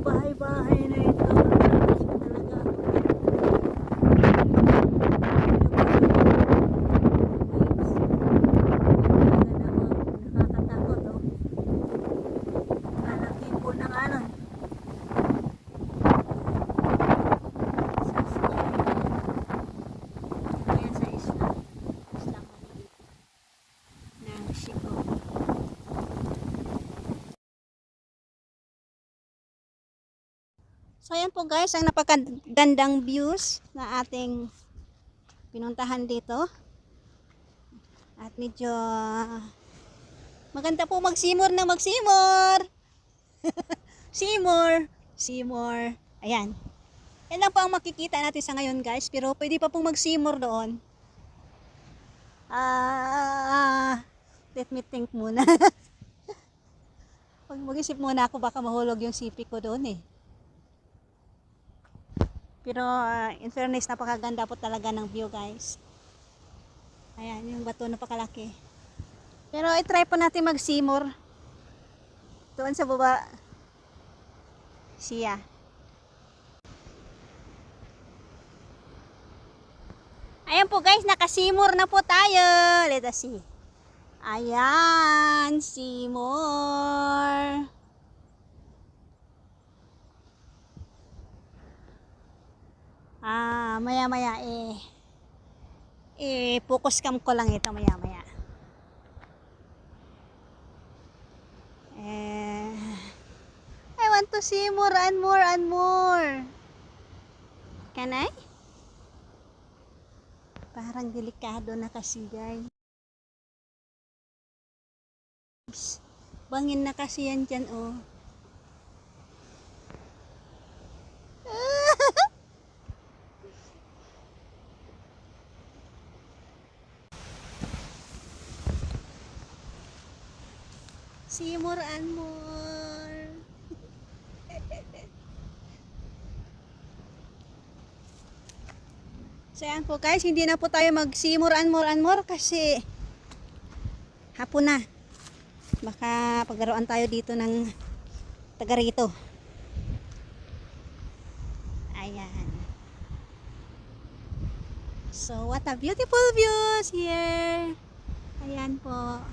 bahay-bahay na ito. Tapos pa talaga. Nakakatakot, oh. Kalaki po ng ano. Ayan sa isla. Isla maliit ng Sico. So ayan po guys, ang napakagandang views na ating pinuntahan dito. At medyo maganda po magsimor na magsimor. Simor, simor. Ayan. Yan lang po ang makikita natin sa ngayon guys, pero pwede pa pong magsimor doon. Let me think muna. Mag-isip muna ako, baka mahulog yung sipi ko doon eh. Pero in fairness, napakaganda po talaga ng view guys. Ayan, yung bato napakalaki. Pero i-try po natin mag-simor. Doon sa baba. Siya. Ayan po guys, nakasimor na po tayo. Let us see. Ayan, simor. Maya-maya focus cam ko lang ito maya-maya. I want to see more and more and more. Can I? Parang delikado na kasi guys. Bangin na kasi yan dyan oh. See more and more. So yan po guys, hindi na po tayo mag-see more and more and more kasi hapon na. Baka paglaruan tayo dito ng taga rito. Ayan. So what a beautiful views here. Ayan po.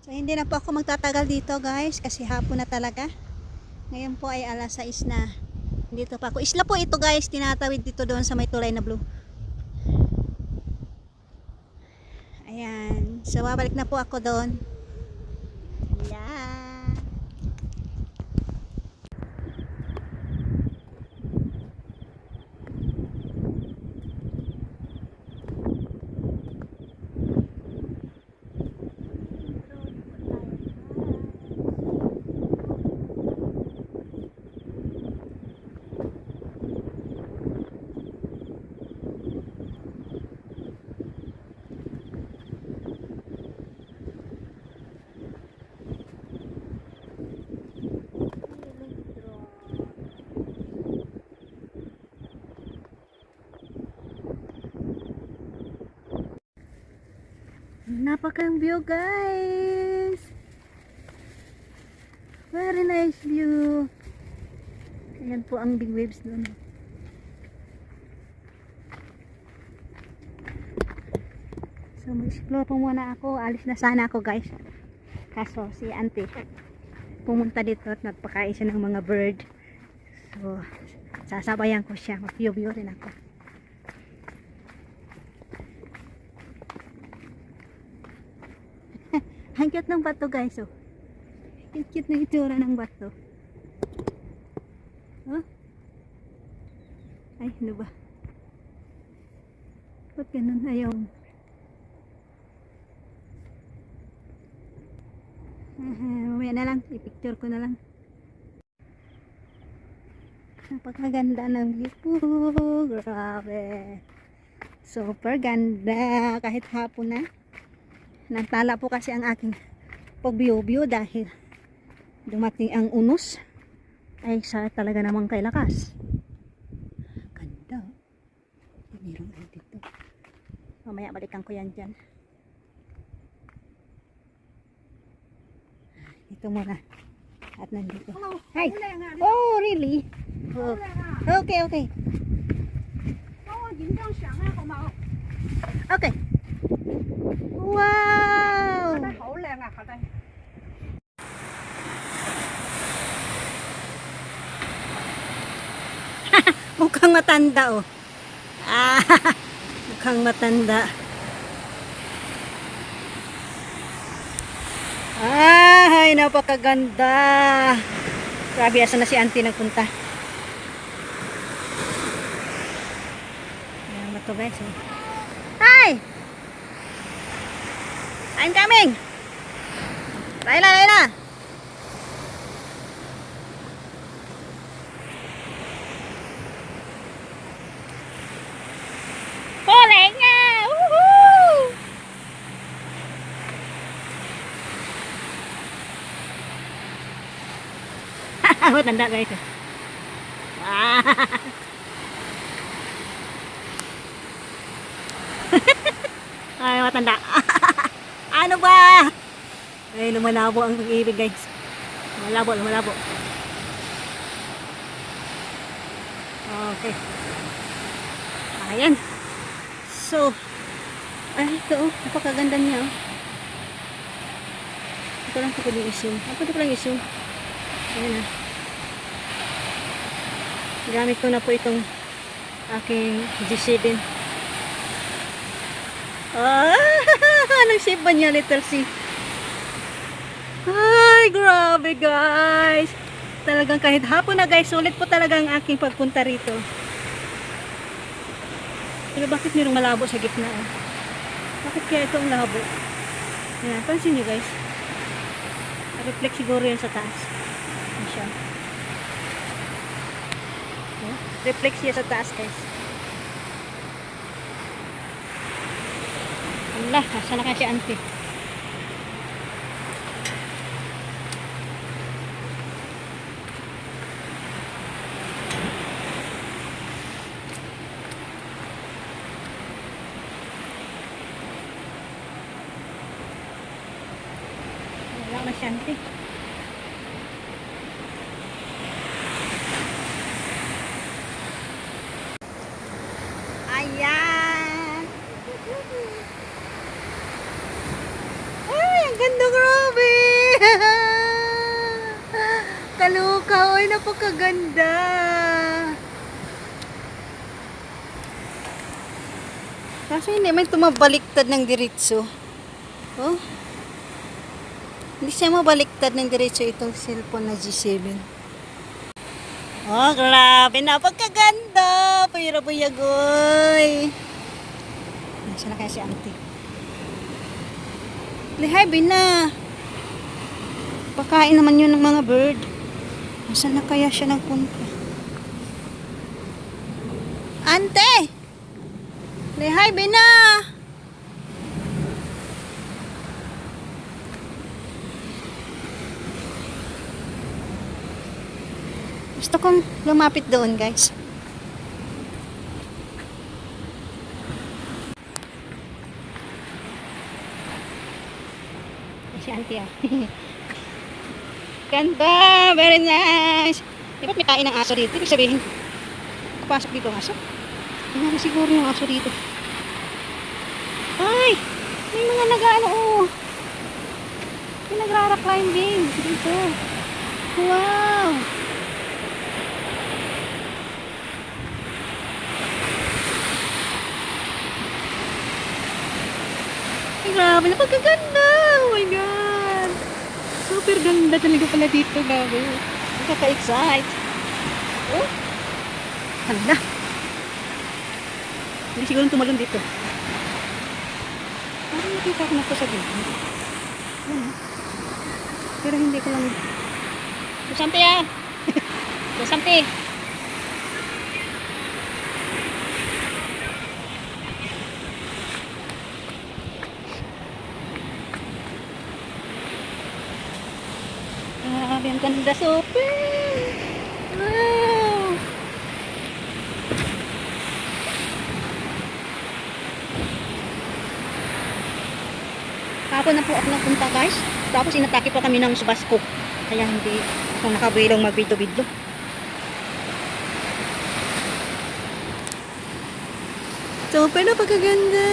So hindi na po ako magtatagal dito guys kasi hapon na talaga. Ngayon po ay alas 6 na. Dito pa ako. Isla po ito guys, tinatawid dito doon sa may tulay na blue. Ayan. So babalik na po ako doon. Ayan. Napakang view guys. Very nice view. Ayan po ang big waves doon. So mag-explore po muna ako. Alis na sana ako guys. Kaso si auntie pumunta dito at nagpakain siya ng mga bird. So sasabayan ko siya. Mag-view rin ako. Ang cute ng bato guys oh. Cute na itsura ng bato. Oh? Ay ano ba? Ba't ganun? Ayaw. Mamaya na lang. I-picture ko na lang. Napakaganda ng view. Grabe. Super ganda. Kahit hapon na. Nagtala po kasi ang aking pag-view dahil dumating ang unos. Ay sa talaga namang kay lakas. Ganda. Meron ay dito. Mamaya balikan ko yan dyan. Ito muna. At nandito. Hi. Oh, really? Oh. Okay, okay. Okay. Wow! Mukhang matanda oh. Ah, mukhang matanda. Ay, napakaganda. Grabe, asan na si auntie nagpunta? Ayan ba ito guys? Oh. Hi! I'm coming! Laila, Laila! Huli nga! Woohoo! Matanda guys. Ah. Ay, matanda. Ano ba? Ay, lumalabo ang pag-ibig guys. Lumalabo, lumalabo. Okay. Ayan. So, ay, ito oh. Napakaganda niya oh. Ito lang po pwedeng i-zoom. Pwede ko lang i-zoom. Ayan ah. Gamit ko na po itong aking G7. Ah, anong shape ba niya, little C? Ay, grabe guys. Talagang kahit hapon na guys, sulit po talaga ang aking pagpunta rito. Pero bakit mayroong malabo sa gitna? Oh? Bakit kaya ito ang labo? Ayan, pansin nyo guys. Reflect siguro yan sa taas. Ayan siya. Oh, reflect siya sa taas guys. Allah, saan na kaya si auntie? Wala na si auntie. Ayan! Ay, ang ganda, grabe! Kalukaw, ay napakaganda! Kaso hindi may tumabaliktad ng diretso. Oh? Hindi siya mabaliktad ng diretso itong cellphone na G7. Oh, grabe! Napakaganda! Puyira-puyagoy! Nasaan na kaya si auntie? Lihay, na. Pakain naman yun ng mga bird. Nasaan na kaya siya nagpunta? Ante! Lihay, na. Gusto kong lumapit doon, guys. Si auntie ah. Ganda! Very nice! Di ba't may kain ng aso dito? Ibig sabihin, kapasok dito ang aso? Hindi na siguro yung aso dito. Ay! May mga nag-ano oh! May nagra-rock climbing dito. Wow! Ay, grabe! Napagkaganda! Oh my God! Super ganda talaga pala dito, grabe. Nakaka-excite. Oh! Hala! Hindi siguro tumalon dito. Parang nakita ko na ito sa dito. Pero hindi ko lang... Susampi ah! Susampi! Grabe, ang ganda, super! Wow! Hapon na po ako nagpunta guys. Tapos inatake pa kami ng subasco. Kaya hindi ako nakabilong magbidlo-bidlo. Super na pagkaganda.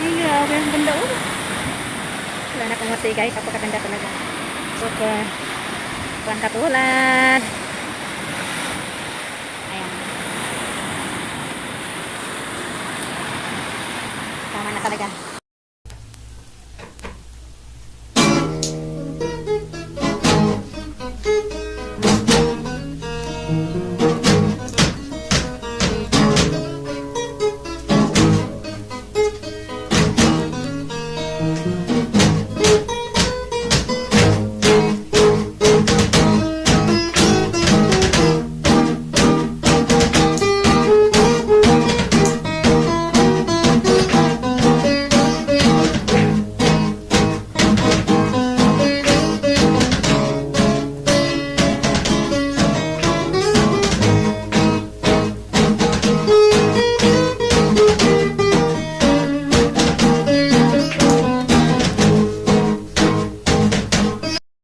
Ay, grabe. Ang ganda oh. Wala na akong masay guys. Napakaganda talaga. Super. Kuhan katulad. Ayan. Tama na talaga.